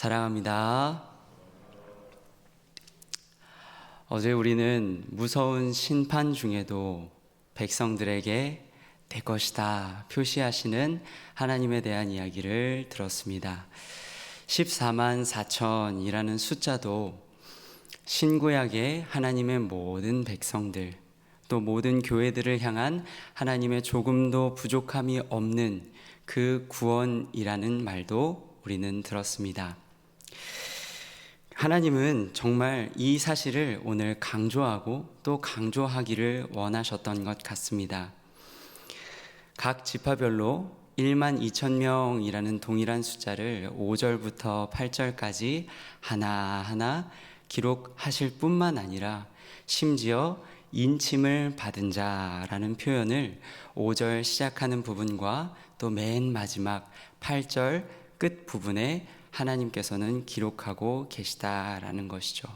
사랑합니다. 어제 우리는 무서운 심판 중에도 백성들에게 내 것이다 표시하시는 하나님에 대한 이야기를 들었습니다. 14만 4천이라는 숫자도 신구약의 하나님의 모든 백성들, 또 모든 교회들을 향한 하나님의 조금도 부족함이 없는 그 구원이라는 말도 우리는 들었습니다. 하나님은 정말 이 사실을 오늘 강조하고 또 강조하기를 원하셨던 것 같습니다. 각 지파별로 1만 2천 명이라는 동일한 숫자를 5절부터 8절까지 하나하나 기록하실 뿐만 아니라 심지어 인침을 받은 자라는 표현을 5절 시작하는 부분과 또 맨 마지막 8절 끝 부분에 하나님께서는 기록하고 계시다라는 것이죠.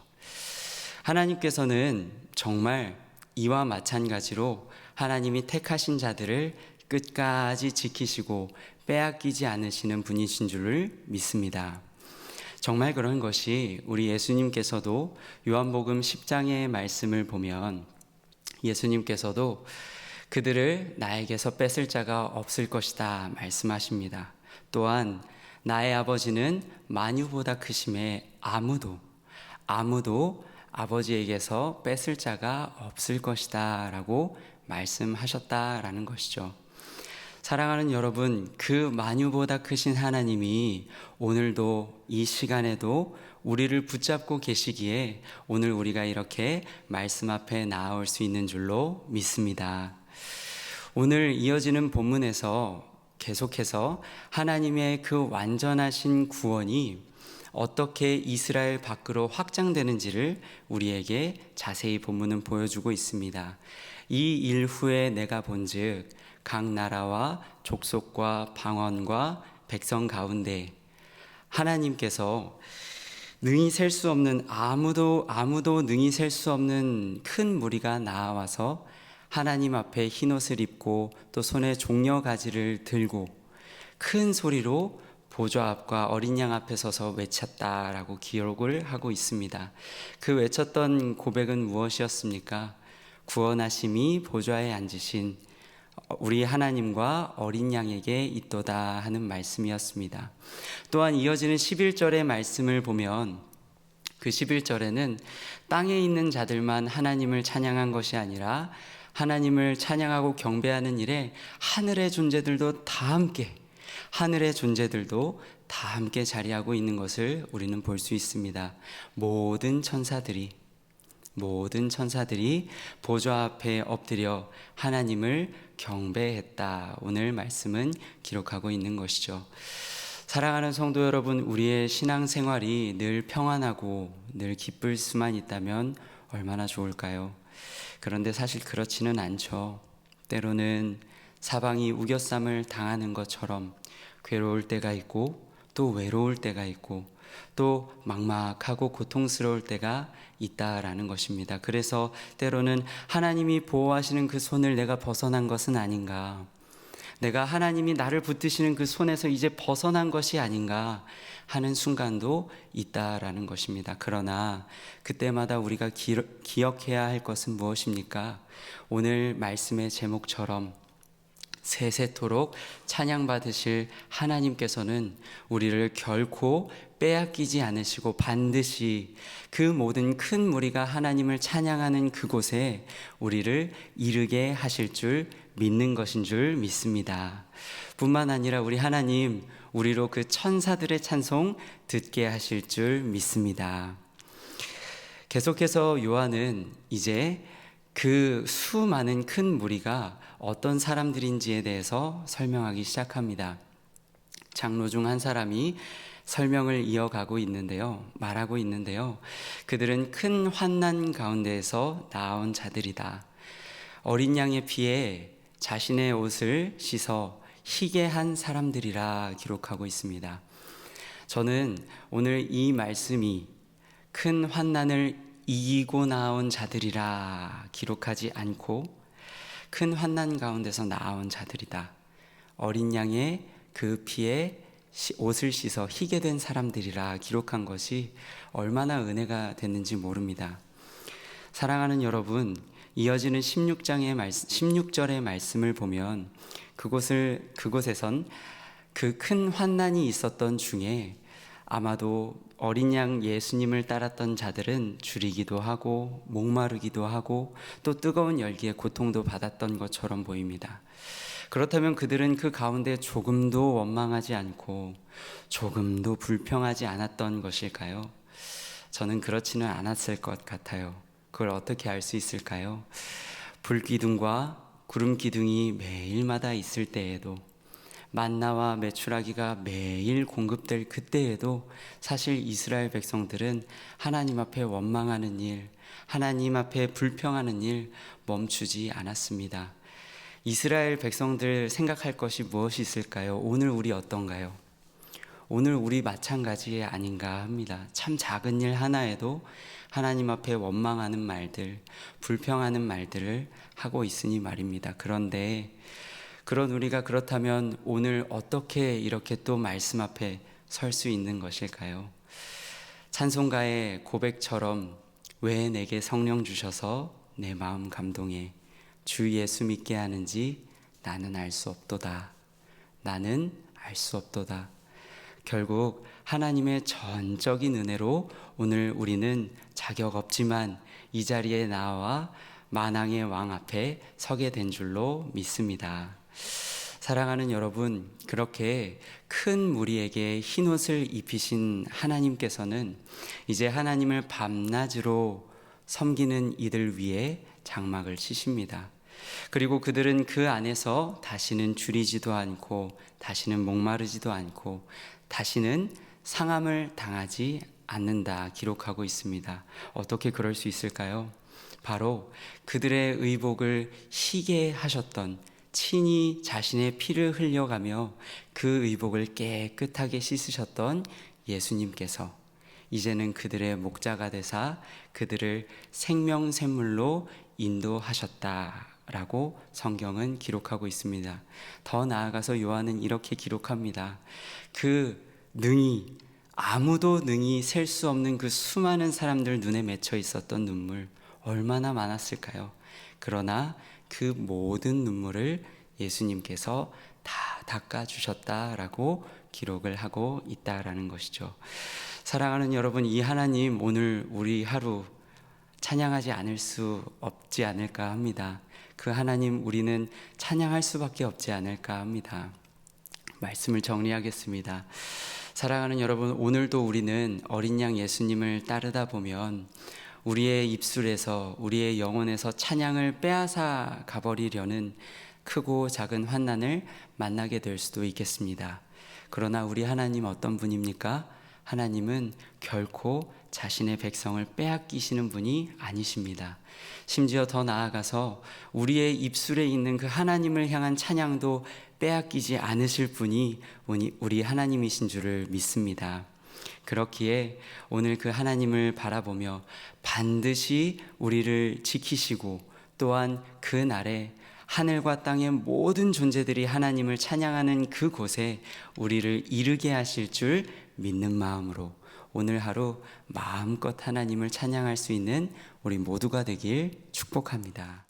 하나님께서는 정말 이와 마찬가지로 하나님이 택하신 자들을 끝까지 지키시고 빼앗기지 않으시는 분이신 줄을 믿습니다. 정말 그런 것이 우리 예수님께서도 요한복음 10장의 말씀을 보면 예수님께서도 그들을 나에게서 뺏을 자가 없을 것이다 말씀하십니다. 또한 나의 아버지는 만유보다 크심에 아무도 아버지에게서 뺏을 자가 없을 것이다 라고 말씀하셨다라는 것이죠. 사랑하는 여러분, 그 만유보다 크신 하나님이 오늘도 이 시간에도 우리를 붙잡고 계시기에 오늘 우리가 이렇게 말씀 앞에 나아올 수 있는 줄로 믿습니다. 오늘 이어지는 본문에서 계속해서 하나님의 그 완전하신 구원이 어떻게 이스라엘 밖으로 확장되는지를 우리에게 자세히 본문은 보여주고 있습니다. 이 일 후에 내가 본즉 각 나라와 족속과 방언과 백성 가운데 하나님께서 능히 셀 수 없는 아무도 능히 셀 수 없는 큰 무리가 나와서 하나님 앞에 흰옷을 입고 또 손에 종려가지를 들고 큰 소리로 보좌 앞과 어린 양 앞에 서서 외쳤다라고 기록을 하고 있습니다. 그 외쳤던 고백은 무엇이었습니까? 구원하심이 보좌에 앉으신 우리 하나님과 어린 양에게 있도다 하는 말씀이었습니다. 또한 이어지는 11절의 말씀을 보면 그 11절에는 땅에 있는 자들만 하나님을 찬양한 것이 아니라 하나님을 찬양하고 경배하는 일에 하늘의 존재들도 다 함께 자리하고 있는 것을 우리는 볼 수 있습니다. 모든 천사들이 보좌 앞에 엎드려 하나님을 경배했다. 오늘 말씀은 기록하고 있는 것이죠. 사랑하는 성도 여러분, 우리의 신앙생활이 늘 평안하고 늘 기쁠 수만 있다면 얼마나 좋을까요? 그런데 사실 그렇지는 않죠. 때로는 사방이 우겨쌈을 당하는 것처럼 괴로울 때가 있고 또 외로울 때가 있고 또 막막하고 고통스러울 때가 있다라는 것입니다. 그래서 때로는 하나님이 보호하시는 그 손을 내가 벗어난 것은 아닌가, 내가 하나님이 나를 붙드시는 그 손에서 이제 벗어난 것이 아닌가 하는 순간도 있다라는 것입니다. 그러나 그때마다 우리가 기억해야 할 것은 무엇입니까? 오늘 말씀의 제목처럼 세세토록 찬양받으실 하나님께서는 우리를 결코 빼앗기지 않으시고 반드시 그 모든 큰 무리가 하나님을 찬양하는 그곳에 우리를 이르게 하실 줄 믿는 것인 줄 믿습니다. 뿐만 아니라 우리 하나님, 우리로 그 천사들의 찬송 듣게 하실 줄 믿습니다. 계속해서 요한은 이제 그 수많은 큰 무리가 어떤 사람들인지에 대해서 설명하기 시작합니다. 장로 중 한 사람이 설명을 이어가고 있는데요, 말하고 있는데요, 그들은 큰 환난 가운데에서 나온 자들이다. 어린 양의 피에 자신의 옷을 씻어 희게 한 사람들이라 기록하고 있습니다. 저는 오늘 이 말씀이 큰 환난을 이기고 나온 자들이라 기록하지 않고 큰 환난 가운데서 나온 자들이다, 어린 양의 그 피에 옷을 씻어 희게 된 사람들이라 기록한 것이 얼마나 은혜가 됐는지 모릅니다. 사랑하는 여러분, 이어지는 16절의 말씀을 보면 그곳에선 그 큰 환난이 있었던 중에 아마도 어린 양 예수님을 따랐던 자들은 줄이기도 하고 목마르기도 하고 또 뜨거운 열기에 고통도 받았던 것처럼 보입니다. 그렇다면 그들은 그 가운데 조금도 원망하지 않고 조금도 불평하지 않았던 것일까요? 저는 그렇지는 않았을 것 같아요. 그걸 어떻게 알 수 있을까요? 불기둥과 구름기둥이 매일마다 있을 때에도, 만나와 메추라기가 매일 공급될 그때에도 사실 이스라엘 백성들은 하나님 앞에 원망하는 일, 하나님 앞에 불평하는 일 멈추지 않았습니다. 이스라엘 백성들 생각할 것이 무엇이 있을까요? 오늘 우리 어떤가요? 오늘 우리 마찬가지 아닌가 합니다. 참 작은 일 하나에도 하나님 앞에 원망하는 말들, 불평하는 말들을 하고 있으니 말입니다. 그런데 그런 우리가 그렇다면 오늘 어떻게 이렇게 또 말씀 앞에 설 수 있는 것일까요? 찬송가의 고백처럼 왜 내게 성령 주셔서 내 마음 감동해 주 예수 믿게 하는지 나는 알 수 없도다. 나는 알 수 없도다. 결국 하나님의 전적인 은혜로 오늘 우리는 자격 없지만 이 자리에 나와 만왕의 왕 앞에 서게 된 줄로 믿습니다. 사랑하는 여러분, 그렇게 큰 무리에게 흰옷을 입히신 하나님께서는 이제 하나님을 밤낮으로 섬기는 이들 위에 장막을 치십니다. 그리고 그들은 그 안에서 다시는 줄이지도 않고 다시는 목마르지도 않고 다시는 상함을 당하지 않는다 기록하고 있습니다. 어떻게 그럴 수 있을까요? 바로 그들의 의복을 희게 하셨던, 친히 자신의 피를 흘려가며 그 의복을 깨끗하게 씻으셨던 예수님께서 이제는 그들의 목자가 되사 그들을 생명샘물로 인도하셨다라고 성경은 기록하고 있습니다. 더 나아가서 요한은 이렇게 기록합니다. 아무도 능히 셀 수 없는 그 수많은 사람들 눈에 맺혀 있었던 눈물 얼마나 많았을까요? 그러나 그 모든 눈물을 예수님께서 다 닦아주셨다라고 기록을 하고 있다라는 것이죠. 사랑하는 여러분, 이 하나님 오늘 우리 하루 찬양하지 않을 수 없지 않을까 합니다. 그 하나님 우리는 찬양할 수밖에 없지 않을까 합니다. 말씀을 정리하겠습니다. 사랑하는 여러분, 오늘도 우리는 어린 양 예수님을 따르다 보면 우리의 입술에서, 우리의 영혼에서 찬양을 빼앗아 가버리려는 크고 작은 환난을 만나게 될 수도 있겠습니다. 그러나 우리 하나님 어떤 분입니까? 하나님은 결코 자신의 백성을 빼앗기시는 분이 아니십니다. 심지어 더 나아가서 우리의 입술에 있는 그 하나님을 향한 찬양도 빼앗기지 않으실 분이 우리 하나님이신 줄을 믿습니다. 그렇기에 오늘 그 하나님을 바라보며 반드시 우리를 지키시고 또한 그 날에 하늘과 땅의 모든 존재들이 하나님을 찬양하는 그곳에 우리를 이르게 하실 줄 믿는 마음으로 오늘 하루 마음껏 하나님을 찬양할 수 있는 우리 모두가 되길 축복합니다.